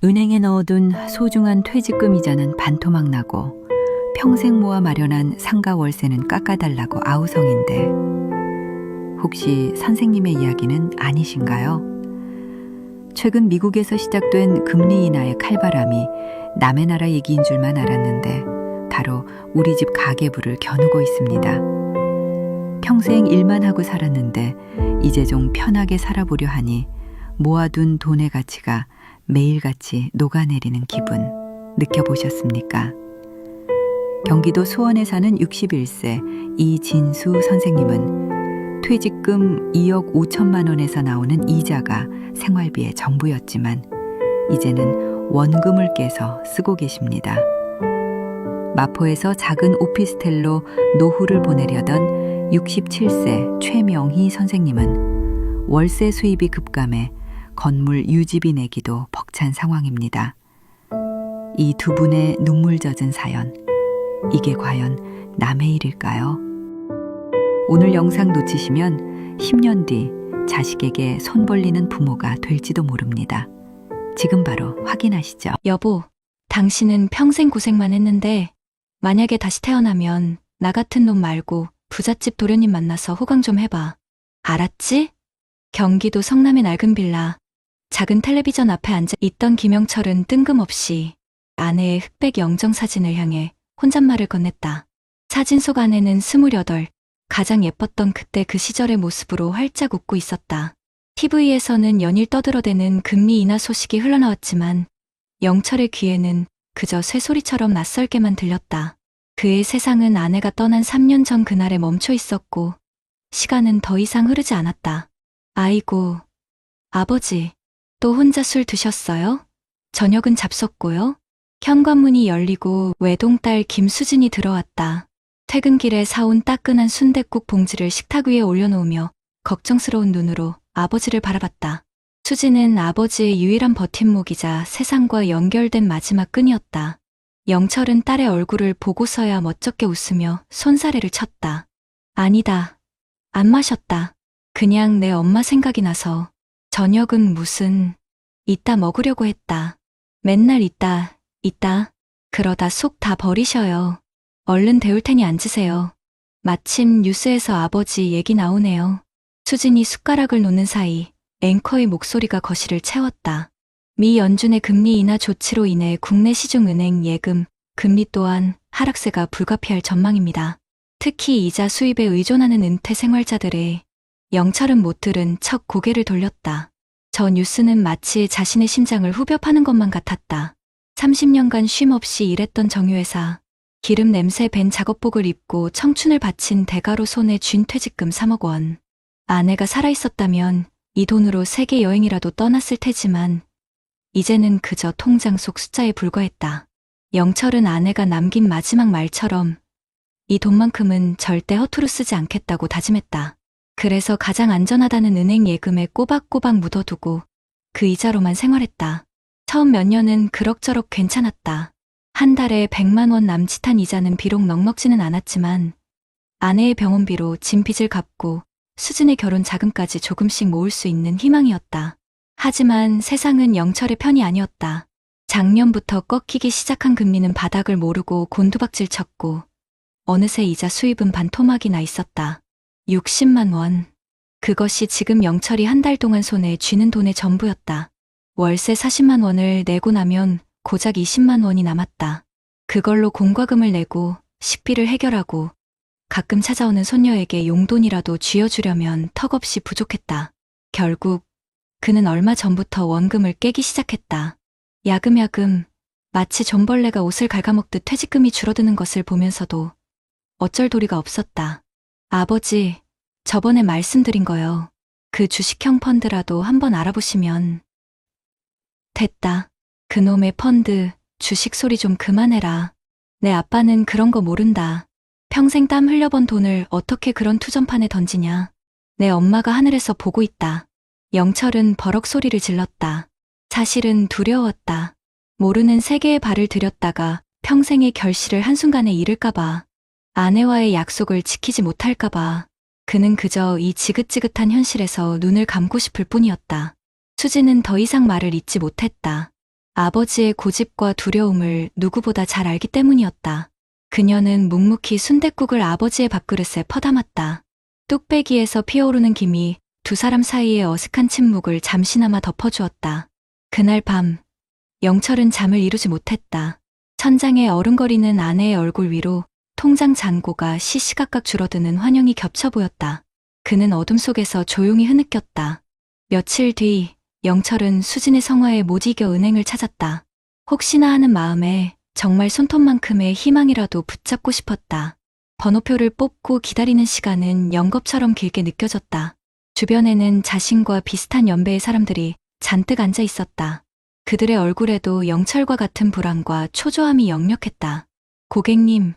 은행에 넣어둔 소중한 퇴직금 이자는 반토막 나고 평생 모아 마련한 상가 월세는 깎아달라고 아우성인데 혹시 선생님의 이야기는 아니신가요? 최근 미국에서 시작된 금리 인하의 칼바람이 남의 나라 얘기인 줄만 알았는데 바로 우리 집 가계부를 겨누고 있습니다. 평생 일만 하고 살았는데 이제 좀 편하게 살아보려 하니 모아둔 돈의 가치가 매일같이 녹아내리는 기분 느껴보셨습니까? 경기도 수원에 사는 61세 이진수 선생님은 퇴직금 2억 5천만 원에서 나오는 이자가 생활비의 전부였지만 이제는 원금을 깨서 쓰고 계십니다. 마포에서 작은 오피스텔로 노후를 보내려던 67세 최명희 선생님은 월세 수입이 급감해 건물 유지비 내기도 벅찬 상황입니다. 이 두 분의 눈물 젖은 사연, 이게 과연 남의 일일까요? 오늘 영상 놓치시면 10년 뒤 자식에게 손 벌리는 부모가 될지도 모릅니다. 지금 바로 확인하시죠. 여보, 당신은 평생 고생만 했는데 만약에 다시 태어나면 나 같은 놈 말고 부잣집 도련님 만나서 호강 좀 해봐. 알았지? 경기도 성남의 낡은 빌라. 작은 텔레비전 앞에 앉아 있던 김영철은 뜬금없이 아내의 흑백 영정사진을 향해 혼잣말을 건넸다. 사진 속 아내는 28, 가장 예뻤던 그때 그 시절의 모습으로 활짝 웃고 있었다. TV에서는 연일 떠들어대는 금리 인하 소식이 흘러나왔지만 영철의 귀에는 그저 쇠소리처럼 낯설게만 들렸다. 그의 세상은 아내가 떠난 3년 전 그날에 멈춰 있었고 시간은 더 이상 흐르지 않았다. 아이고, 아버지, 또 혼자 술 드셨어요? 저녁은 잡섰고요. 현관문이 열리고 외동딸 김수진이 들어왔다. 퇴근길에 사온 따끈한 순댓국 봉지를 식탁 위에 올려놓으며 걱정스러운 눈으로 아버지를 바라봤다. 수진은 아버지의 유일한 버팀목이자 세상과 연결된 마지막 끈이었다. 영철은 딸의 얼굴을 보고서야 멋쩍게 웃으며 손사래를 쳤다. 아니다. 안 마셨다. 그냥 내 엄마 생각이 나서. 저녁은 무슨 이따 먹으려고 했다. 맨날 이따 그러다 속 다 버리셔요. 얼른 데울 테니 앉으세요. 마침 뉴스에서 아버지 얘기 나오네요. 수진이 숟가락을 놓는 사이 앵커의 목소리가 거실을 채웠다. 미 연준의 금리 인하 조치로 인해 국내 시중은행 예금, 금리 또한 하락세가 불가피할 전망입니다. 특히 이자 수입에 의존하는 은퇴 생활자들의 영철은 못 들은 척 고개를 돌렸다. 저 뉴스는 마치 자신의 심장을 후벼 파는 것만 같았다. 30년간 쉼 없이 일했던 정유회사, 기름 냄새 밴 작업복을 입고 청춘을 바친 대가로 손에 쥔 퇴직금 3억 원. 아내가 살아있었다면 이 돈으로 세계 여행이라도 떠났을 테지만 이제는 그저 통장 속 숫자에 불과했다. 영철은 아내가 남긴 마지막 말처럼 이 돈만큼은 절대 허투루 쓰지 않겠다고 다짐했다. 그래서 가장 안전하다는 은행 예금에 꼬박꼬박 묻어두고 그 이자로만 생활했다. 처음 몇 년은 그럭저럭 괜찮았다. 한 달에 100만 원 남짓한 이자는 비록 넉넉지는 않았지만 아내의 병원비로 짐 빚을 갚고 수진의 결혼 자금까지 조금씩 모을 수 있는 희망이었다. 하지만 세상은 영철의 편이 아니었다. 작년부터 꺾이기 시작한 금리는 바닥을 모르고 곤두박질 쳤고 어느새 이자 수입은 반토막이 나 있었다. 60만 원. 그것이 지금 영철이 한 달 동안 손에 쥐는 돈의 전부였다. 월세 40만 원을 내고 나면 고작 20만 원이 남았다. 그걸로 공과금을 내고 식비를 해결하고 가끔 찾아오는 손녀에게 용돈이라도 쥐어주려면 턱없이 부족했다. 결국 그는 얼마 전부터 원금을 깨기 시작했다. 야금야금 마치 존벌레가 옷을 갉아먹듯 퇴직금이 줄어드는 것을 보면서도 어쩔 도리가 없었다. 아버지, 저번에 말씀드린 거요. 그 주식형 펀드라도 한번 알아보시면. 됐다. 그놈의 펀드, 주식 소리 좀 그만해라. 내 아빠는 그런 거 모른다. 평생 땀 흘려번 돈을 어떻게 그런 투전판에 던지냐. 내 엄마가 하늘에서 보고 있다. 영철은 버럭 소리를 질렀다. 사실은 두려웠다. 모르는 세계에 발을 들였다가 평생의 결실을 한순간에 잃을까봐. 아내와의 약속을 지키지 못할까봐. 그는 그저 이 지긋지긋한 현실에서 눈을 감고 싶을 뿐이었다. 수지는 더 이상 말을 잇지 못했다. 아버지의 고집과 두려움을 누구보다 잘 알기 때문이었다. 그녀는 묵묵히 순댓국을 아버지의 밥그릇에 퍼담았다. 뚝배기에서 피어오르는 김이 두 사람 사이의 어색한 침묵을 잠시나마 덮어주었다. 그날 밤, 영철은 잠을 이루지 못했다. 천장에 어른거리는 아내의 얼굴 위로 통장 잔고가 시시각각 줄어드는 환영이 겹쳐 보였다. 그는 어둠 속에서 조용히 흐느꼈다. 며칠 뒤 영철은 수진의 성화에 못 이겨 은행을 찾았다. 혹시나 하는 마음에 정말 손톱만큼의 희망이라도 붙잡고 싶었다. 번호표를 뽑고 기다리는 시간은 연겁처럼 길게 느껴졌다. 주변에는 자신과 비슷한 연배의 사람들이 잔뜩 앉아 있었다. 그들의 얼굴에도 영철과 같은 불안과 초조함이 역력했다. 고객님,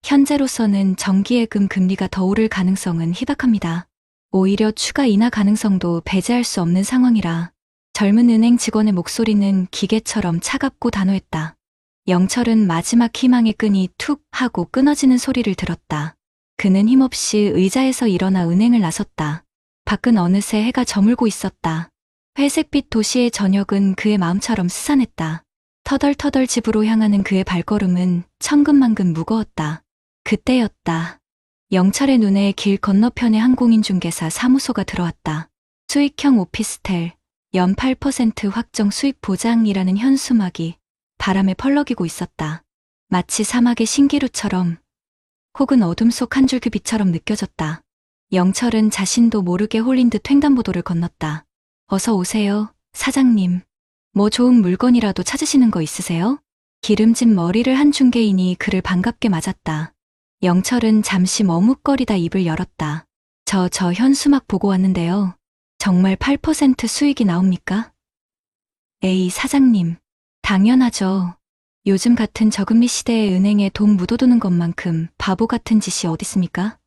현재로서는 정기예금 금리가 더 오를 가능성은 희박합니다. 오히려 추가 인하 가능성도 배제할 수 없는 상황이라. 젊은 은행 직원의 목소리는 기계처럼 차갑고 단호했다. 영철은 마지막 희망의 끈이 툭 하고 끊어지는 소리를 들었다. 그는 힘없이 의자에서 일어나 은행을 나섰다. 밖은 어느새 해가 저물고 있었다. 회색빛 도시의 저녁은 그의 마음처럼 스산했다. 터덜터덜 집으로 향하는 그의 발걸음은 천근만근 무거웠다. 그때였다. 영철의 눈에 길 건너편의 항공인중개사 사무소가 들어왔다. 수익형 오피스텔, 연 8% 확정 수익 보장이라는 현수막이 바람에 펄럭이고 있었다. 마치 사막의 신기루처럼 혹은 어둠 속 한 줄기 빛처럼 느껴졌다. 영철은 자신도 모르게 홀린 듯 횡단보도를 건넜다. 어서 오세요, 사장님. 뭐 좋은 물건이라도 찾으시는 거 있으세요? 기름진 머리를 한 중개인이 그를 반갑게 맞았다. 영철은 잠시 머뭇거리다 입을 열었다. 저 현수막 보고 왔는데요. 정말 8% 수익이 나옵니까? 에이, 사장님. 당연하죠. 요즘 같은 저금리 시대에 은행에 돈 묻어두는 것만큼 바보 같은 짓이 어딨습니까?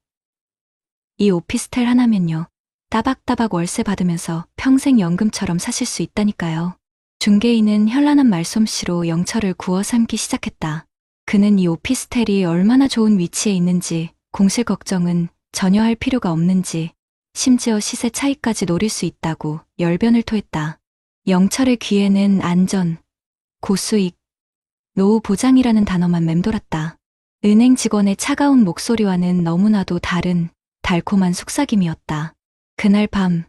이 오피스텔 하나면요. 따박따박 월세 받으면서 평생 연금처럼 사실 수 있다니까요. 중개인은 현란한 말솜씨로 영철을 구워 삼기 시작했다. 그는 이 오피스텔이 얼마나 좋은 위치에 있는지, 공실 걱정은 전혀 할 필요가 없는지, 심지어 시세 차이까지 노릴 수 있다고 열변을 토했다. 영철의 귀에는 안전, 고수익, 노후 보장이라는 단어만 맴돌았다. 은행 직원의 차가운 목소리와는 너무나도 다른 달콤한 속삭임이었다. 그날 밤,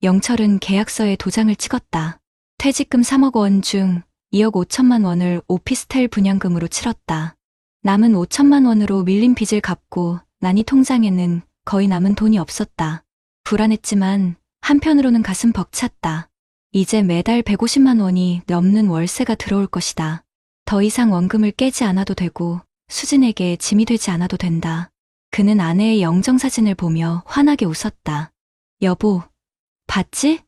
영철은 계약서에 도장을 찍었다. 퇴직금 3억 원 중 2억 5천만 원을 오피스텔 분양금으로 치렀다. 남은 5천만 원으로 밀린 빚을 갚고 나니 통장에는 거의 남은 돈이 없었다. 불안했지만 한편으로는 가슴 벅찼다. 이제 매달 150만 원이 넘는 월세가 들어올 것이다. 더 이상 원금을 깨지 않아도 되고 수진에게 짐이 되지 않아도 된다. 그는 아내의 영정사진을 보며 환하게 웃었다. 여보, 봤지?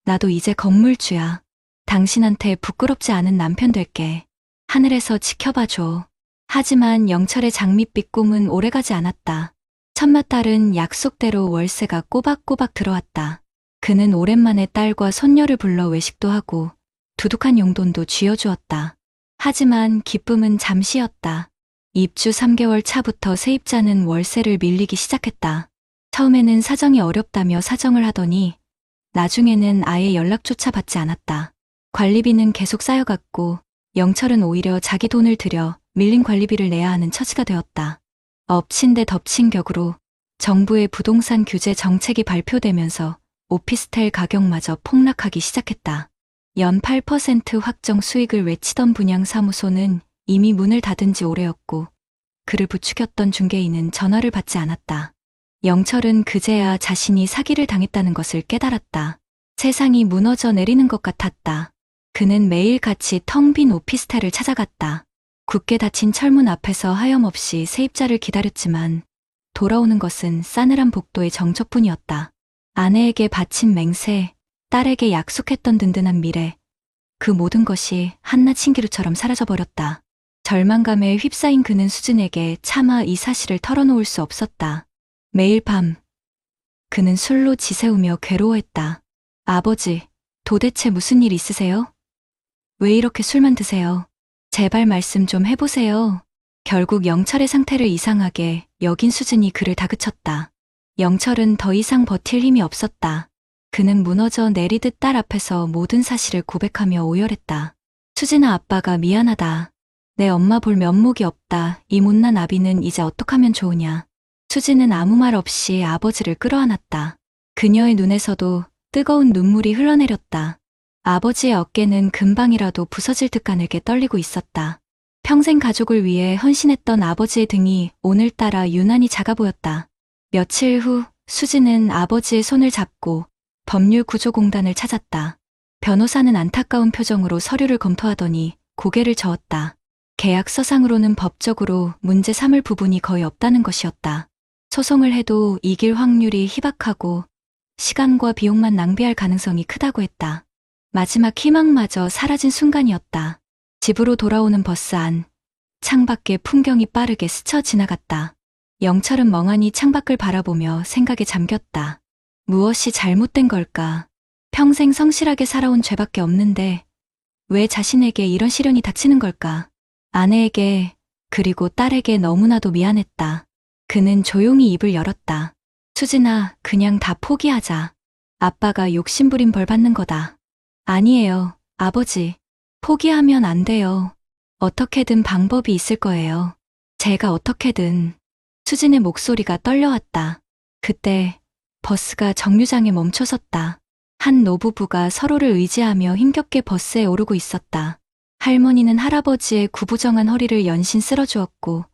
나도 이제 건물주야. 당신한테 부끄럽지 않은 남편 될게. 하늘에서 지켜봐줘. 하지만 영철의 장밋빛 꿈은 오래가지 않았다. 첫몇 달은 약속대로 월세가 꼬박꼬박 들어왔다. 그는 오랜만에 딸과 손녀를 불러 외식도 하고 두둑한 용돈도 쥐어주었다. 하지만 기쁨은 잠시였다. 입주 3개월 차부터 세입자는 월세를 밀리기 시작했다. 처음에는 사정이 어렵다며 사정을 하더니 나중에는 아예 연락조차 받지 않았다. 관리비는 계속 쌓여갔고 영철은 오히려 자기 돈을 들여 밀린 관리비를 내야 하는 처지가 되었다. 엎친 데 덮친 격으로 정부의 부동산 규제 정책이 발표되면서 오피스텔 가격마저 폭락하기 시작했다. 연 8% 확정 수익을 외치던 분양사무소는 이미 문을 닫은 지 오래였고 그를 부추겼던 중개인은 전화를 받지 않았다. 영철은 그제야 자신이 사기를 당했다는 것을 깨달았다. 세상이 무너져 내리는 것 같았다. 그는 매일같이 텅 빈 오피스텔을 찾아갔다. 굳게 닫힌 철문 앞에서 하염없이 세입자를 기다렸지만 돌아오는 것은 싸늘한 복도의 정적뿐이었다. 아내에게 바친 맹세, 딸에게 약속했던 든든한 미래, 그 모든 것이 한낱 신기루처럼 사라져버렸다. 절망감에 휩싸인 그는 수진에게 차마 이 사실을 털어놓을 수 없었다. 매일 밤, 그는 술로 지새우며 괴로워했다. 아버지, 도대체 무슨 일 있으세요? 왜 이렇게 술만 드세요? 제발 말씀 좀 해보세요. 결국 영철의 상태를 이상하게 여긴 수진이 그를 다그쳤다. 영철은 더 이상 버틸 힘이 없었다. 그는 무너져 내리듯 딸 앞에서 모든 사실을 고백하며 오열했다. 수진아, 아빠가 미안하다. 내 엄마 볼 면목이 없다. 이 못난 아비는 이제 어떡하면 좋으냐. 수진은 아무 말 없이 아버지를 끌어안았다. 그녀의 눈에서도 뜨거운 눈물이 흘러내렸다. 아버지의 어깨는 금방이라도 부서질 듯 가늘게 떨리고 있었다. 평생 가족을 위해 헌신했던 아버지의 등이 오늘따라 유난히 작아 보였다. 며칠 후 수진은 아버지의 손을 잡고 법률구조공단을 찾았다. 변호사는 안타까운 표정으로 서류를 검토하더니 고개를 저었다. 계약서상으로는 법적으로 문제 삼을 부분이 거의 없다는 것이었다. 소송을 해도 이길 확률이 희박하고 시간과 비용만 낭비할 가능성이 크다고 했다. 마지막 희망마저 사라진 순간이었다. 집으로 돌아오는 버스 안, 창밖에 풍경이 빠르게 스쳐 지나갔다. 영철은 멍하니 창밖을 바라보며 생각에 잠겼다. 무엇이 잘못된 걸까? 평생 성실하게 살아온 죄밖에 없는데 왜 자신에게 이런 시련이 닥치는 걸까? 아내에게 그리고 딸에게 너무나도 미안했다. 그는 조용히 입을 열었다. 수진아, 그냥 다 포기하자. 아빠가 욕심부린 벌 받는 거다. 아니에요, 아버지. 포기하면 안 돼요. 어떻게든 방법이 있을 거예요. 제가 어떻게든. 수진의 목소리가 떨려왔다. 그때 버스가 정류장에 멈춰섰다. 한 노부부가 서로를 의지하며 힘겹게 버스에 오르고 있었다. 할머니는 할아버지의 구부정한 허리를 연신 쓸어주었고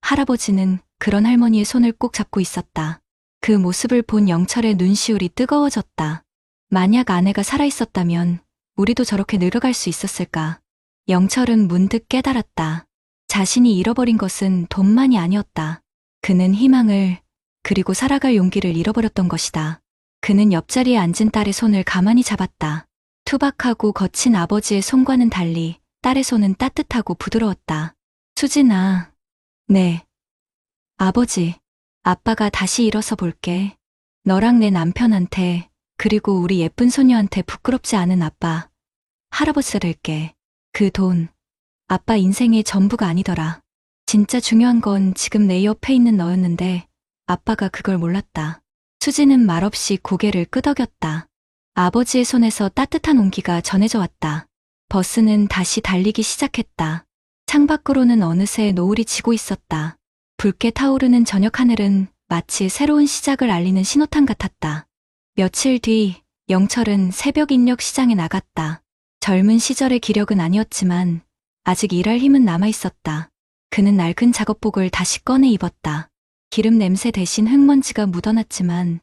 할아버지는 그런 할머니의 손을 꼭 잡고 있었다. 그 모습을 본 영철의 눈시울이 뜨거워졌다. 만약 아내가 살아있었다면 우리도 저렇게 늙어갈 수 있었을까? 영철은 문득 깨달았다. 자신이 잃어버린 것은 돈만이 아니었다. 그는 희망을, 그리고 살아갈 용기를 잃어버렸던 것이다. 그는 옆자리에 앉은 딸의 손을 가만히 잡았다. 투박하고 거친 아버지의 손과는 달리 딸의 손은 따뜻하고 부드러웠다. 수진아. 네. 아버지, 아빠가 다시 일어서 볼게. 너랑 내 남편한테, 그리고 우리 예쁜 소녀한테 부끄럽지 않은 아빠, 할아버지가 될게. 그 돈, 아빠 인생의 전부가 아니더라. 진짜 중요한 건 지금 내 옆에 있는 너였는데 아빠가 그걸 몰랐다. 수지는 말없이 고개를 끄덕였다. 아버지의 손에서 따뜻한 온기가 전해져 왔다. 버스는 다시 달리기 시작했다. 창밖으로는 어느새 노을이 지고 있었다. 붉게 타오르는 저녁 하늘은 마치 새로운 시작을 알리는 신호탄 같았다. 며칠 뒤 영철은 새벽 인력 시장에 나갔다. 젊은 시절의 기력은 아니었지만 아직 일할 힘은 남아있었다. 그는 낡은 작업복을 다시 꺼내 입었다. 기름 냄새 대신 흙먼지가 묻어났지만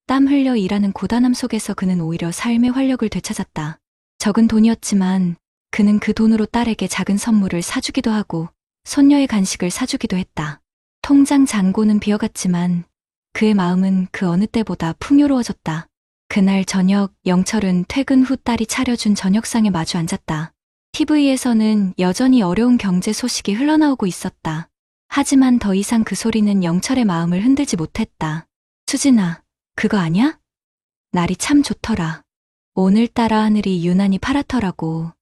땀 흘려 일하는 고단함 속에서 그는 오히려 삶의 활력을 되찾았다. 적은 돈이었지만 그는 그 돈으로 딸에게 작은 선물을 사주기도 하고 손녀의 간식을 사주기도 했다. 통장 잔고는 비어갔지만 그의 마음은 그 어느 때보다 풍요로워졌다. 그날 저녁 영철은 퇴근 후 딸이 차려준 저녁상에 마주 앉았다. TV에서는 여전히 어려운 경제 소식이 흘러나오고 있었다. 하지만 더 이상 그 소리는 영철의 마음을 흔들지 못했다. 수진아, 그거 아냐? 날이 참 좋더라. 오늘따라 하늘이 유난히 파랗더라고.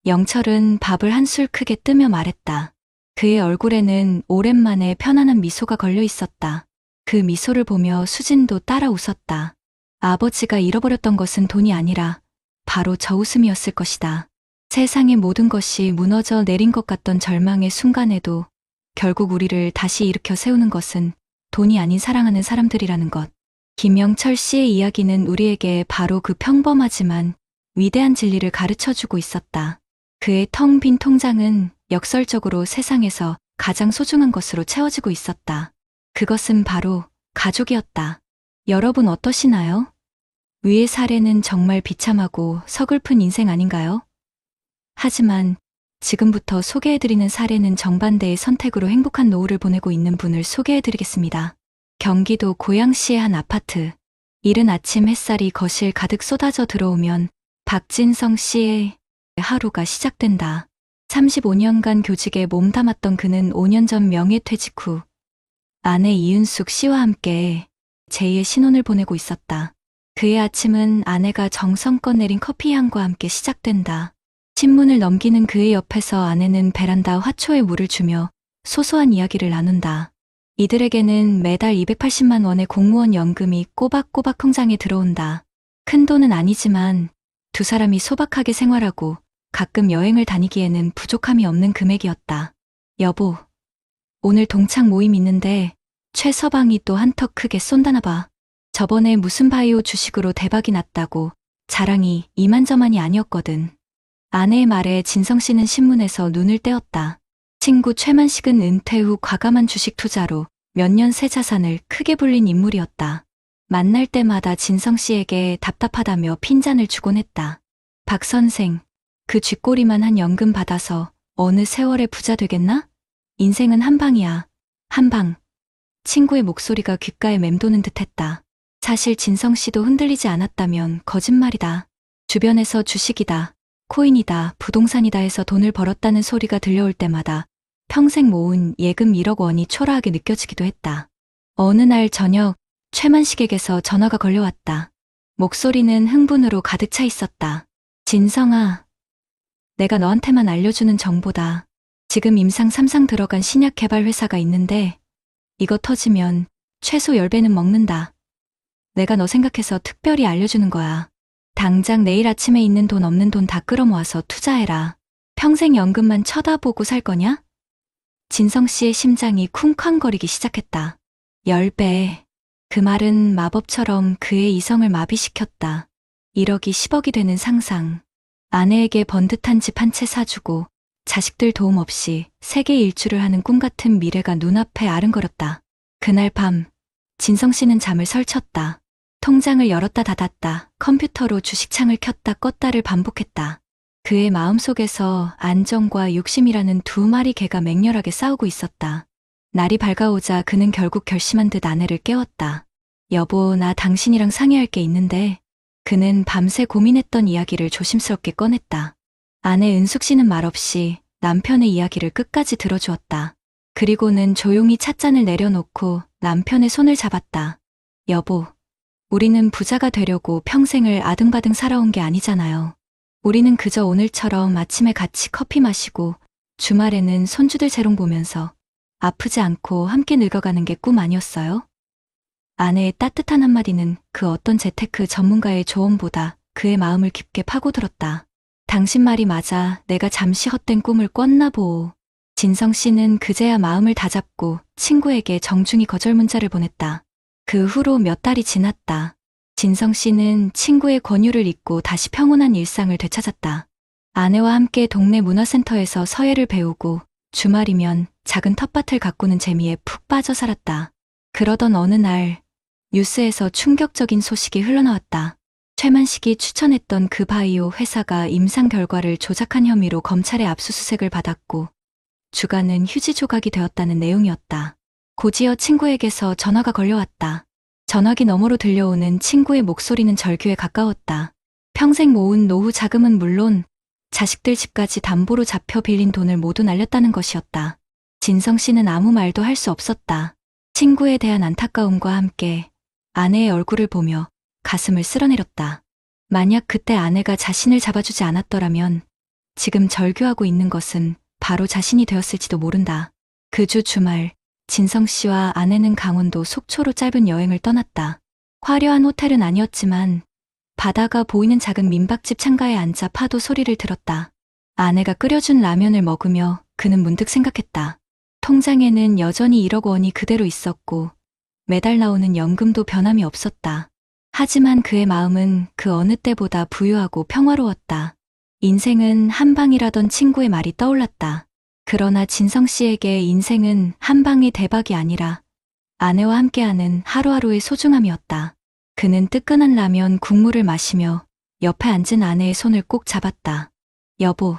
영철은 밥을 한술 크게 뜨며 말했다. 그의 얼굴에는 오랜만에 편안한 미소가 걸려 있었다. 그 미소를 보며 수진도 따라 웃었다. 아버지가 잃어버렸던 것은 돈이 아니라 바로 저 웃음이었을 것이다. 세상의 모든 것이 무너져 내린 것 같던 절망의 순간에도 결국 우리를 다시 일으켜 세우는 것은 돈이 아닌 사랑하는 사람들이라는 것. 김영철 씨의 이야기는 우리에게 바로 그 평범하지만 위대한 진리를 가르쳐주고 있었다. 그의 텅 빈 통장은 역설적으로 세상에서 가장 소중한 것으로 채워지고 있었다. 그것은 바로 가족이었다. 여러분 어떠시나요? 위의 사례는 정말 비참하고 서글픈 인생 아닌가요? 하지만 지금부터 소개해드리는 사례는 정반대의 선택으로 행복한 노후를 보내고 있는 분을 소개해드리겠습니다. 경기도 고양시의 한 아파트. 이른 아침 햇살이 거실 가득 쏟아져 들어오면 박진성 씨의 하루가 시작된다. 35년간 교직에 몸담았던 그는 5년 전 명예퇴직 후 아내 이은숙 씨와 함께 제2의 신혼을 보내고 있었다. 그의 아침은 아내가 정성껏 내린 커피 향과 함께 시작된다. 신문을 넘기는 그의 옆에서 아내는 베란다 화초에 물을 주며 소소한 이야기를 나눈다. 이들에게는 매달 280만 원의 공무원 연금이 꼬박꼬박 통장에 들어온다. 큰 돈은 아니지만 두 사람이 소박하게 생활하고 가끔 여행을 다니기에는 부족함이 없는 금액이었다. 여보, 오늘 동창 모임 있는데 최서방이 또 한턱 크게 쏜다나 봐. 저번에 무슨 바이오 주식으로 대박이 났다고 자랑이 이만저만이 아니었거든. 아내의 말에 진성씨는 신문에서 눈을 떼었다. 친구 최만식은 은퇴 후 과감한 주식 투자로 몇 년 새 자산을 크게 불린 인물이었다. 만날 때마다 진성씨에게 답답하다며 핀잔을 주곤 했다. 박 선생, 그 쥐꼬리만 한 연금 받아서 어느 세월에 부자 되겠나? 인생은 한 방이야. 한 방. 친구의 목소리가 귓가에 맴도는 듯했다. 사실 진성씨도 흔들리지 않았다면 거짓말이다. 주변에서 주식이다, 코인이다, 부동산이다 해서 돈을 벌었다는 소리가 들려올 때마다 평생 모은 예금 1억 원이 초라하게 느껴지기도 했다. 어느 날 저녁 최만식에게서 전화가 걸려왔다. 목소리는 흥분으로 가득 차 있었다. 진성아, 내가 너한테만 알려주는 정보다. 지금 임상 3상 들어간 신약 개발 회사가 있는데 이거 터지면 최소 10배는 먹는다. 내가 너 생각해서 특별히 알려주는 거야. 당장 내일 아침에 있는 돈 없는 돈 다 끌어모아서 투자해라. 평생 연금만 쳐다보고 살 거냐? 진성 씨의 심장이 쿵쾅거리기 시작했다. 10배. 그 말은 마법처럼 그의 이성을 마비시켰다. 1억이 10억이 되는 상상. 아내에게 번듯한 집 한 채 사주고 자식들 도움 없이 세계 일주를 하는 꿈 같은 미래가 눈앞에 아른거렸다. 그날 밤 진성 씨는 잠을 설쳤다. 통장을 열었다 닫았다, 컴퓨터로 주식창을 켰다 껐다를 반복했다. 그의 마음속에서 안정과 욕심이라는 두 마리 개가 맹렬하게 싸우고 있었다. 날이 밝아오자 그는 결국 결심한 듯 아내를 깨웠다. 여보, 나 당신이랑 상의할 게 있는데. 그는 밤새 고민했던 이야기를 조심스럽게 꺼냈다. 아내 은숙 씨는 말없이 남편의 이야기를 끝까지 들어주었다. 그리고는 조용히 찻잔을 내려놓고 남편의 손을 잡았다. 여보, 우리는 부자가 되려고 평생을 아등바등 살아온 게 아니잖아요. 우리는 그저 오늘처럼 아침에 같이 커피 마시고 주말에는 손주들 재롱 보면서 아프지 않고 함께 늙어가는 게 꿈 아니었어요? 아내의 따뜻한 한마디는 그 어떤 재테크 전문가의 조언보다 그의 마음을 깊게 파고들었다. 당신 말이 맞아. 내가 잠시 헛된 꿈을 꿨나 보오. 진성 씨는 그제야 마음을 다잡고 친구에게 정중히 거절 문자를 보냈다. 그 후로 몇 달이 지났다. 진성 씨는 친구의 권유를 잊고 다시 평온한 일상을 되찾았다. 아내와 함께 동네 문화센터에서 서예를 배우고 주말이면 작은 텃밭을 가꾸는 재미에 푹 빠져 살았다. 그러던 어느 날 뉴스에서 충격적인 소식이 흘러나왔다. 최만식이 추천했던 그 바이오 회사가 임상 결과를 조작한 혐의로 검찰의 압수수색을 받았고 주가는 휴지 조각이 되었다는 내용이었다. 곧이어 친구에게서 전화가 걸려왔다. 전화기 너머로 들려오는 친구의 목소리는 절규에 가까웠다. 평생 모은 노후 자금은 물론 자식들 집까지 담보로 잡혀 빌린 돈을 모두 날렸다는 것이었다. 진성 씨는 아무 말도 할 수 없었다. 친구에 대한 안타까움과 함께 아내의 얼굴을 보며 가슴을 쓸어내렸다. 만약 그때 아내가 자신을 잡아주지 않았더라면 지금 절규하고 있는 것은 바로 자신이 되었을지도 모른다. 그 주 주말 진성 씨와 아내는 강원도 속초로 짧은 여행을 떠났다. 화려한 호텔은 아니었지만 바다가 보이는 작은 민박집 창가에 앉아 파도 소리를 들었다. 아내가 끓여준 라면을 먹으며 그는 문득 생각했다. 통장에는 여전히 1억 원이 그대로 있었고 매달 나오는 연금도 변함이 없었다. 하지만 그의 마음은 그 어느 때보다 부유하고 평화로웠다. 인생은 한 방이라던 친구의 말이 떠올랐다. 그러나 진성 씨에게 인생은 한 방의 대박이 아니라 아내와 함께하는 하루하루의 소중함이었다. 그는 뜨끈한 라면 국물을 마시며 옆에 앉은 아내의 손을 꼭 잡았다. 여보,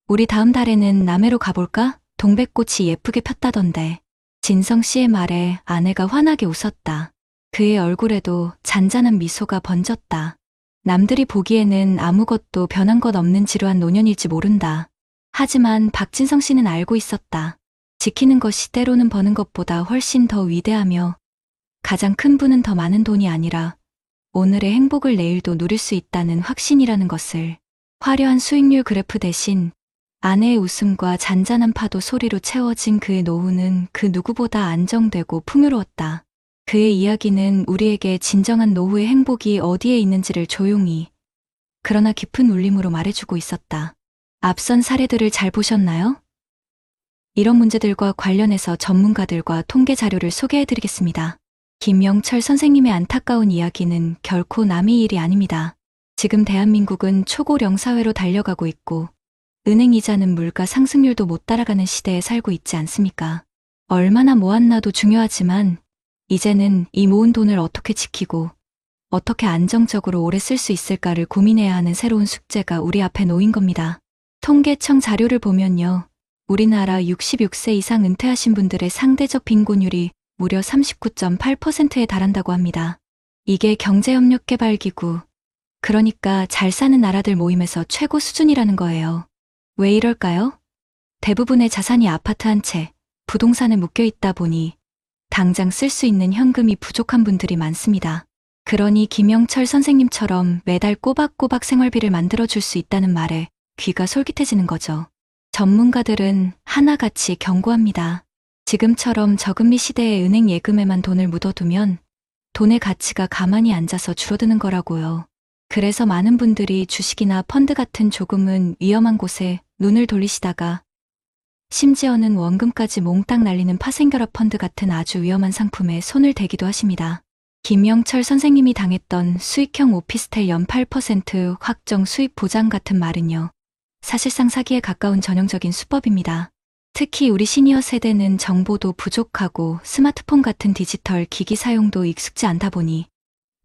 우리 다음 달에는 남해로 가볼까? 동백꽃이 예쁘게 폈다던데. 진성 씨의 말에 아내가 환하게 웃었다. 그의 얼굴에도 잔잔한 미소가 번졌다. 남들이 보기에는 아무것도 변한 것 없는 지루한 노년일지 모른다. 하지만 박진성 씨는 알고 있었다. 지키는 것이 때로는 버는 것보다 훨씬 더 위대하며 가장 큰 부는 더 많은 돈이 아니라 오늘의 행복을 내일도 누릴 수 있다는 확신이라는 것을. 화려한 수익률 그래프 대신 아내의 웃음과 잔잔한 파도 소리로 채워진 그의 노후는 그 누구보다 안정되고 풍요로웠다. 그의 이야기는 우리에게 진정한 노후의 행복이 어디에 있는지를 조용히 그러나 깊은 울림으로 말해주고 있었다. 앞선 사례들을 잘 보셨나요? 이런 문제들과 관련해서 전문가들과 통계 자료를 소개해드리겠습니다. 김영철 선생님의 안타까운 이야기는 결코 남의 일이 아닙니다. 지금 대한민국은 초고령 사회로 달려가고 있고 은행 이자는 물가 상승률도 못 따라가는 시대에 살고 있지 않습니까? 얼마나 모았나도 중요하지만 이제는 이 모은 돈을 어떻게 지키고 어떻게 안정적으로 오래 쓸 수 있을까를 고민해야 하는 새로운 숙제가 우리 앞에 놓인 겁니다. 통계청 자료를 보면요. 우리나라 66세 이상 은퇴하신 분들의 상대적 빈곤율이 무려 39.8%에 달한다고 합니다. 이게 경제협력개발기구, 그러니까 잘 사는 나라들 모임에서 최고 수준이라는 거예요. 왜 이럴까요? 대부분의 자산이 아파트 한 채, 부동산에 묶여 있다 보니 당장 쓸 수 있는 현금이 부족한 분들이 많습니다. 그러니 김영철 선생님처럼 매달 꼬박꼬박 생활비를 만들어줄 수 있다는 말에 귀가 솔깃해지는 거죠. 전문가들은 하나같이 경고합니다. 지금처럼 저금리 시대의 은행 예금에만 돈을 묻어두면 돈의 가치가 가만히 앉아서 줄어드는 거라고요. 그래서 많은 분들이 주식이나 펀드 같은 조금은 위험한 곳에 눈을 돌리시다가 심지어는 원금까지 몽땅 날리는 파생결합 펀드 같은 아주 위험한 상품에 손을 대기도 하십니다. 김영철 선생님이 당했던 수익형 오피스텔 연 8% 확정 수익 보장 같은 말은요. 사실상 사기에 가까운 전형적인 수법입니다. 특히 우리 시니어 세대는 정보도 부족하고 스마트폰 같은 디지털 기기 사용도 익숙지 않다 보니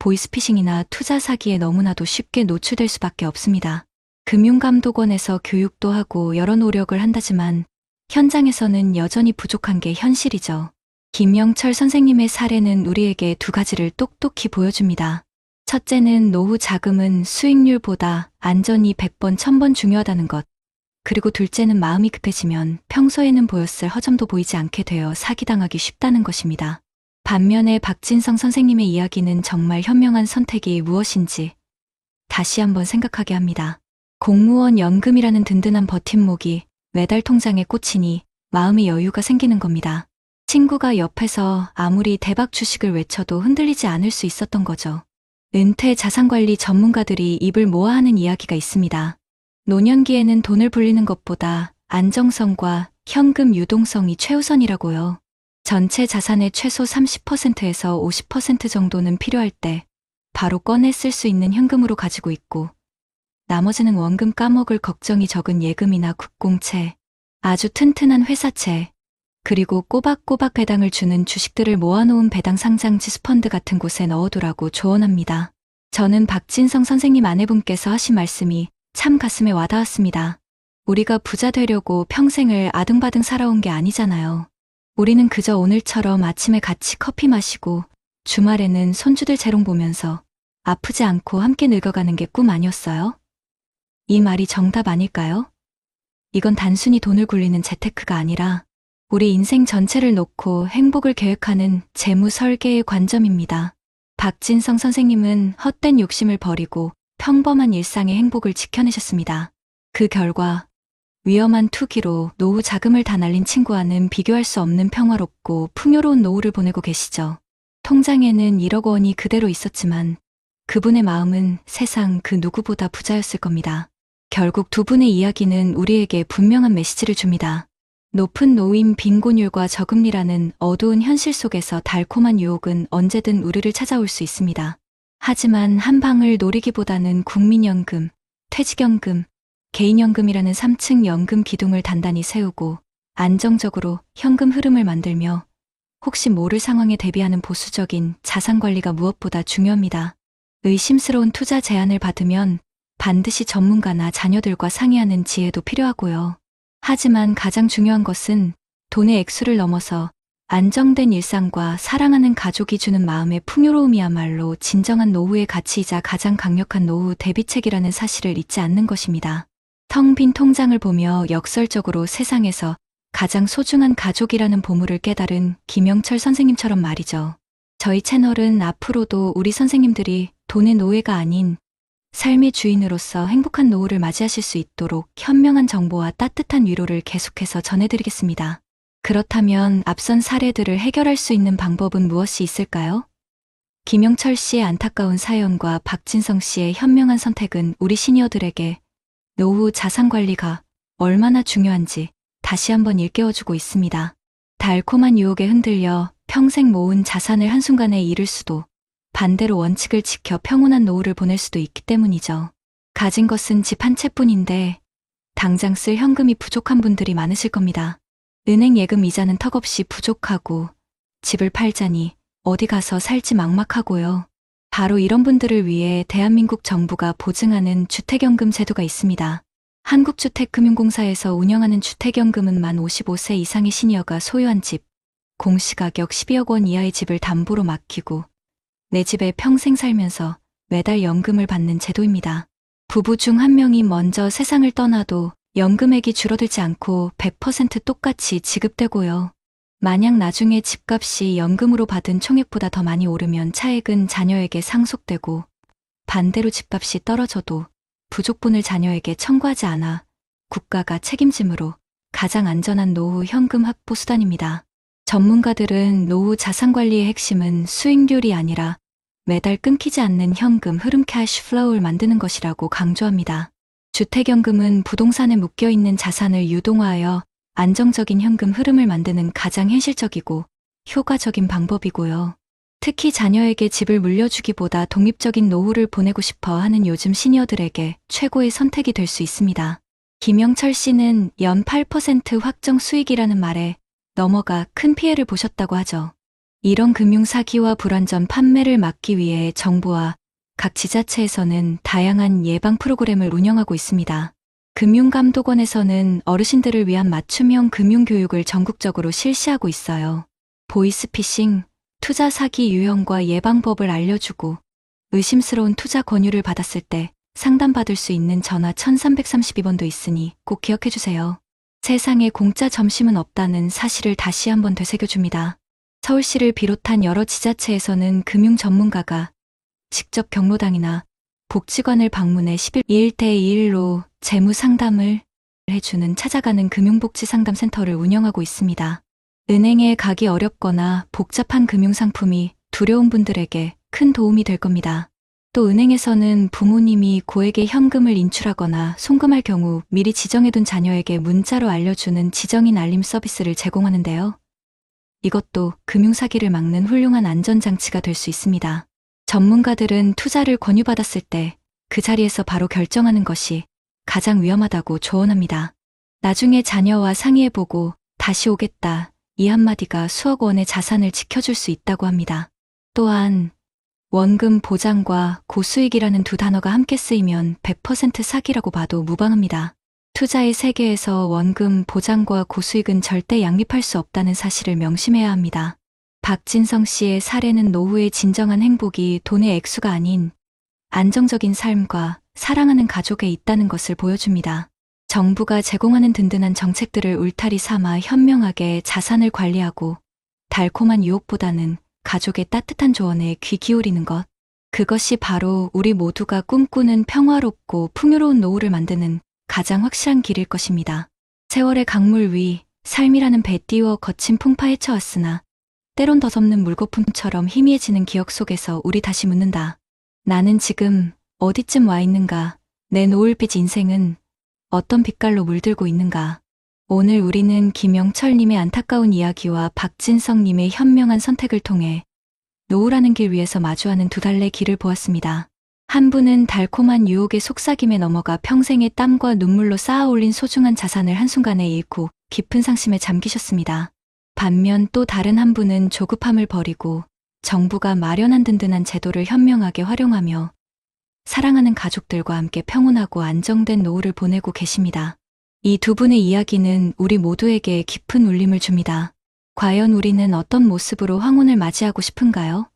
보이스피싱이나 투자 사기에 너무나도 쉽게 노출될 수밖에 없습니다. 금융감독원에서 교육도 하고 여러 노력을 한다지만 현장에서는 여전히 부족한 게 현실이죠. 김영철 선생님의 사례는 우리에게 두 가지를 똑똑히 보여줍니다. 첫째는 노후 자금은 수익률보다 안전이 100번, 1000번 중요하다는 것. 그리고 둘째는 마음이 급해지면 평소에는 보였을 허점도 보이지 않게 되어 사기당하기 쉽다는 것입니다. 반면에 박진성 선생님의 이야기는 정말 현명한 선택이 무엇인지 다시 한번 생각하게 합니다. 공무원 연금이라는 든든한 버팀목이 매달 통장에 꽂히니 마음의 여유가 생기는 겁니다. 친구가 옆에서 아무리 대박 주식을 외쳐도 흔들리지 않을 수 있었던 거죠. 은퇴 자산관리 전문가들이 입을 모아 하는 이야기가 있습니다. 노년기에는 돈을 불리는 것보다 안정성과 현금 유동성이 최우선이라고요. 전체 자산의 최소 30%에서 50% 정도는 필요할 때 바로 꺼내 쓸 수 있는 현금으로 가지고 있고 나머지는 원금 까먹을 걱정이 적은 예금이나 국공채, 아주 튼튼한 회사채, 그리고 꼬박꼬박 배당을 주는 주식들을 모아놓은 배당 상장 지수펀드 같은 곳에 넣어두라고 조언합니다. 저는 박진성 선생님 아내분께서 하신 말씀이 참 가슴에 와닿았습니다. 우리가 부자 되려고 평생을 아등바등 살아온 게 아니잖아요. 우리는 그저 오늘처럼 아침에 같이 커피 마시고 주말에는 손주들 재롱 보면서 아프지 않고 함께 늙어가는 게 꿈 아니었어요? 이 말이 정답 아닐까요? 이건 단순히 돈을 굴리는 재테크가 아니라 우리 인생 전체를 놓고 행복을 계획하는 재무 설계의 관점입니다. 박진성 선생님은 헛된 욕심을 버리고 평범한 일상의 행복을 지켜내셨습니다. 그 결과 위험한 투기로 노후 자금을 다 날린 친구와는 비교할 수 없는 평화롭고 풍요로운 노후를 보내고 계시죠. 통장에는 1억 원이 그대로 있었지만 그분의 마음은 세상 그 누구보다 부자였을 겁니다. 결국 두 분의 이야기는 우리에게 분명한 메시지를 줍니다. 높은 노인 빈곤율과 저금리라는 어두운 현실 속에서 달콤한 유혹은 언제든 우리를 찾아올 수 있습니다. 하지만 한 방을 노리기보다는 국민연금, 퇴직연금, 개인연금이라는 3층 연금 기둥을 단단히 세우고 안정적으로 현금 흐름을 만들며 혹시 모를 상황에 대비하는 보수적인 자산관리가 무엇보다 중요합니다. 의심스러운 투자 제안을 받으면 반드시 전문가나 자녀들과 상의하는 지혜도 필요하고요. 하지만 가장 중요한 것은 돈의 액수를 넘어서 안정된 일상과 사랑하는 가족이 주는 마음의 풍요로움이야말로 진정한 노후의 가치이자 가장 강력한 노후 대비책이라는 사실을 잊지 않는 것입니다. 텅 빈 통장을 보며 역설적으로 세상에서 가장 소중한 가족이라는 보물을 깨달은 김영철 선생님처럼 말이죠. 저희 채널은 앞으로도 우리 선생님들이 돈의 노예가 아닌 삶의 주인으로서 행복한 노후를 맞이하실 수 있도록 현명한 정보와 따뜻한 위로를 계속해서 전해드리겠습니다. 그렇다면 앞선 사례들을 해결할 수 있는 방법은 무엇이 있을까요? 김영철 씨의 안타까운 사연과 박진성 씨의 현명한 선택은 우리 시니어들에게 노후 자산 관리가 얼마나 중요한지 다시 한번 일깨워주고 있습니다. 달콤한 유혹에 흔들려 평생 모은 자산을 한순간에 잃을 수도, 반대로 원칙을 지켜 평온한 노후를 보낼 수도 있기 때문이죠. 가진 것은 집 한 채뿐인데 당장 쓸 현금이 부족한 분들이 많으실 겁니다. 은행 예금 이자는 턱없이 부족하고 집을 팔자니 어디 가서 살지 막막하고요. 바로 이런 분들을 위해 대한민국 정부가 보증하는 주택연금 제도가 있습니다. 한국주택금융공사에서 운영하는 주택연금은 만 55세 이상의 시니어가 소유한 집, 공시가격 12억 원 이하의 집을 담보로 맡기고 내 집에 평생 살면서 매달 연금을 받는 제도입니다. 부부 중 한 명이 먼저 세상을 떠나도 연금액이 줄어들지 않고 100% 똑같이 지급되고요. 만약 나중에 집값이 연금으로 받은 총액보다 더 많이 오르면 차액은 자녀에게 상속되고, 반대로 집값이 떨어져도 부족분을 자녀에게 청구하지 않아 국가가 책임지므로 가장 안전한 노후 현금 확보 수단입니다. 전문가들은 노후 자산 관리의 핵심은 수익률이 아니라 매달 끊기지 않는 현금 흐름 캐시 플로우를 만드는 것이라고 강조합니다. 주택연금은 부동산에 묶여있는 자산을 유동화하여 안정적인 현금 흐름을 만드는 가장 현실적이고 효과적인 방법이고요. 특히 자녀에게 집을 물려주기보다 독립적인 노후를 보내고 싶어 하는 요즘 시니어들에게 최고의 선택이 될 수 있습니다. 김영철 씨는 연 8% 확정 수익이라는 말에 넘어가 큰 피해를 보셨다고 하죠. 이런 금융사기와 불완전 판매를 막기 위해 정부와 각 지자체에서는 다양한 예방 프로그램을 운영하고 있습니다. 금융감독원에서는 어르신들을 위한 맞춤형 금융교육을 전국적으로 실시하고 있어요. 보이스피싱, 투자 사기 유형과 예방법을 알려주고 의심스러운 투자 권유를 받았을 때 상담받을 수 있는 전화 1332번도 있으니 꼭 기억해주세요. 세상에 공짜 점심은 없다는 사실을 다시 한번 되새겨줍니다. 서울시를 비롯한 여러 지자체에서는 금융 전문가가 직접 경로당이나 복지관을 방문해 1대1로 재무 상담을 해주는 찾아가는 금융복지상담센터를 운영하고 있습니다. 은행에 가기 어렵거나 복잡한 금융상품이 두려운 분들에게 큰 도움이 될 겁니다. 또 은행에서는 부모님이 고액의 현금을 인출하거나 송금할 경우 미리 지정해둔 자녀에게 문자로 알려주는 지정인 알림 서비스를 제공하는데요. 이것도 금융사기를 막는 훌륭한 안전장치가 될 수 있습니다. 전문가들은 투자를 권유받았을 때 그 자리에서 바로 결정하는 것이 가장 위험하다고 조언합니다. 나중에 자녀와 상의해보고 다시 오겠다, 이 한마디가 수억 원의 자산을 지켜줄 수 있다고 합니다. 또한 원금 보장과 고수익이라는 두 단어가 함께 쓰이면 100% 사기라고 봐도 무방합니다. 투자의 세계에서 원금 보장과 고수익은 절대 양립할 수 없다는 사실을 명심해야 합니다. 박진성 씨의 사례는 노후의 진정한 행복이 돈의 액수가 아닌 안정적인 삶과 사랑하는 가족에 있다는 것을 보여줍니다. 정부가 제공하는 든든한 정책들을 울타리 삼아 현명하게 자산을 관리하고 달콤한 유혹보다는 가족의 따뜻한 조언에 귀 기울이는 것. 그것이 바로 우리 모두가 꿈꾸는 평화롭고 풍요로운 노후를 만드는 가장 확실한 길일 것입니다. 세월의 강물 위 삶이라는 배 띄워 거친 풍파 헤쳐왔으나 때론 더없는 물거품처럼 희미해지는 기억 속에서 우리 다시 묻는다. 나는 지금 어디쯤 와 있는가? 내 노을빛 인생은 어떤 빛깔로 물들고 있는가? 오늘 우리는 김영철님의 안타까운 이야기와 박진성님의 현명한 선택을 통해 노후라는 길 위에서 마주하는 두 달의 길을 보았습니다. 한 분은 달콤한 유혹의 속삭임에 넘어가 평생의 땀과 눈물로 쌓아 올린 소중한 자산을 한순간에 잃고 깊은 상심에 잠기셨습니다. 반면 또 다른 한 분은 조급함을 버리고 정부가 마련한 든든한 제도를 현명하게 활용하며 사랑하는 가족들과 함께 평온하고 안정된 노후를 보내고 계십니다. 이 두 분의 이야기는 우리 모두에게 깊은 울림을 줍니다. 과연 우리는 어떤 모습으로 황혼을 맞이하고 싶은가요?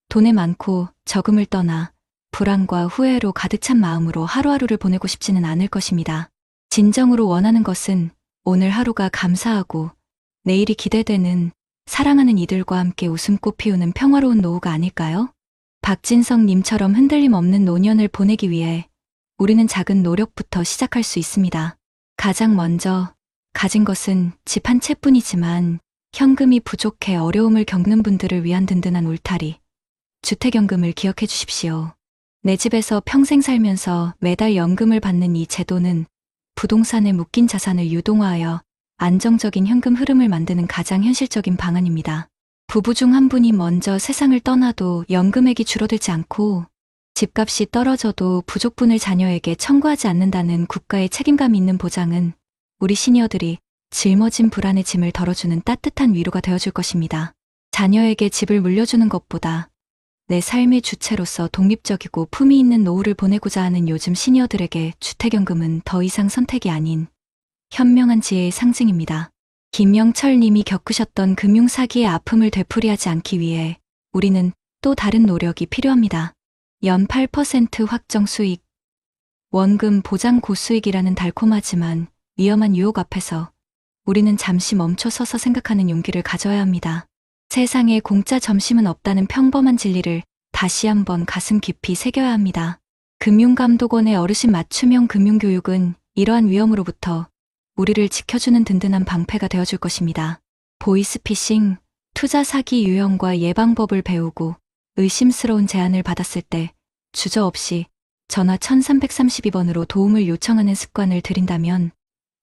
돈에 많고 적음을 떠나 불안과 후회로 가득 찬 마음으로 하루하루를 보내고 싶지는 않을 것입니다. 진정으로 원하는 것은 오늘 하루가 감사하고 내일이 기대되는 사랑하는 이들과 함께 웃음꽃 피우는 평화로운 노후가 아닐까요? 박진성 님처럼 흔들림 없는 노년을 보내기 위해 우리는 작은 노력부터 시작할 수 있습니다. 가장 먼저 가진 것은 집 한 채뿐이지만 현금이 부족해 어려움을 겪는 분들을 위한 든든한 울타리, 주택연금을 기억해 주십시오. 내 집에서 평생 살면서 매달 연금을 받는 이 제도는 부동산에 묶인 자산을 유동화하여 안정적인 현금 흐름을 만드는 가장 현실적인 방안입니다. 부부 중 한 분이 먼저 세상을 떠나도 연금액이 줄어들지 않고 집값이 떨어져도 부족분을 자녀에게 청구하지 않는다는 국가의 책임감 있는 보장은 우리 시니어들이 짊어진 불안의 짐을 덜어주는 따뜻한 위로가 되어줄 것입니다. 자녀에게 집을 물려주는 것보다 내 삶의 주체로서 독립적이고 품위 있는 노후를 보내고자 하는 요즘 시니어들에게 주택연금은 더 이상 선택이 아닌 현명한 지혜의 상징입니다. 김영철 님이 겪으셨던 금융사기의 아픔을 되풀이하지 않기 위해 우리는 또 다른 노력이 필요합니다. 연 8% 확정 수익, 원금 보장 고수익이라는 달콤하지만 위험한 유혹 앞에서 우리는 잠시 멈춰서서 생각하는 용기를 가져야 합니다. 세상에 공짜 점심은 없다는 평범한 진리를 다시 한번 가슴 깊이 새겨야 합니다. 금융감독원의 어르신 맞춤형 금융교육은 이러한 위험으로부터 우리를 지켜주는 든든한 방패가 되어줄 것입니다. 보이스피싱, 투자 사기 유형과 예방법을 배우고 의심스러운 제안을 받았을 때 주저없이 전화 1332번으로 도움을 요청하는 습관을 들인다면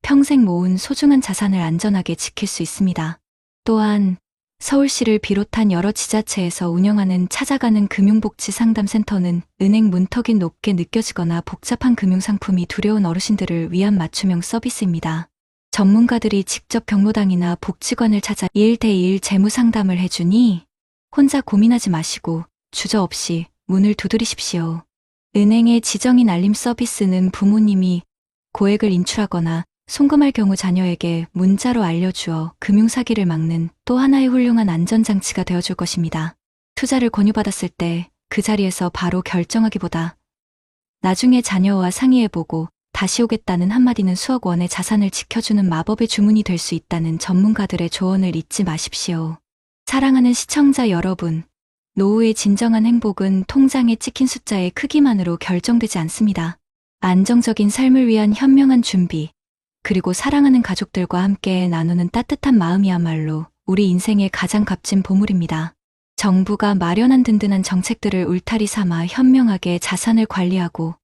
평생 모은 소중한 자산을 안전하게 지킬 수 있습니다. 또한 서울시를 비롯한 여러 지자체에서 운영하는 찾아가는 금융복지상담센터는 은행 문턱이 높게 느껴지거나 복잡한 금융상품이 두려운 어르신들을 위한 맞춤형 서비스입니다. 전문가들이 직접 경로당이나 복지관을 찾아 1대1 재무상담을 해주니 혼자 고민하지 마시고 주저없이 문을 두드리십시오. 은행의 지정인 알림 서비스는 부모님이 고액을 인출하거나 송금할 경우 자녀에게 문자로 알려주어 금융사기를 막는 또 하나의 훌륭한 안전장치가 되어줄 것입니다. 투자를 권유받았을 때 그 자리에서 바로 결정하기보다 나중에 자녀와 상의해보고 다시 오겠다는 한마디는 수억 원의 자산을 지켜주는 마법의 주문이 될 수 있다는 전문가들의 조언을 잊지 마십시오. 사랑하는 시청자 여러분, 노후의 진정한 행복은 통장에 찍힌 숫자의 크기만으로 결정되지 않습니다. 안정적인 삶을 위한 현명한 준비, 그리고 사랑하는 가족들과 함께 나누는 따뜻한 마음이야말로 우리 인생의 가장 값진 보물입니다. 정부가 마련한 든든한 정책들을 울타리 삼아 현명하게 자산을 관리하고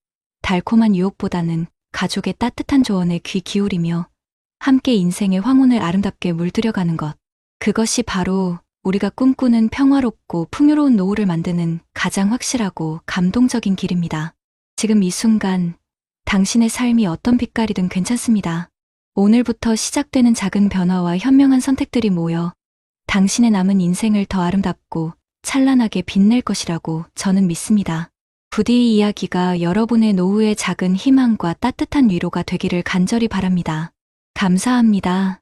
달콤한 유혹보다는 가족의 따뜻한 조언에 귀 기울이며 함께 인생의 황혼을 아름답게 물들여가는 것. 그것이 바로 우리가 꿈꾸는 평화롭고 풍요로운 노후를 만드는 가장 확실하고 감동적인 길입니다. 지금 이 순간 당신의 삶이 어떤 빛깔이든 괜찮습니다. 오늘부터 시작되는 작은 변화와 현명한 선택들이 모여 당신의 남은 인생을 더 아름답고 찬란하게 빛낼 것이라고 저는 믿습니다. 부디 이 이야기가 여러분의 노후의 작은 희망과 따뜻한 위로가 되기를 간절히 바랍니다. 감사합니다.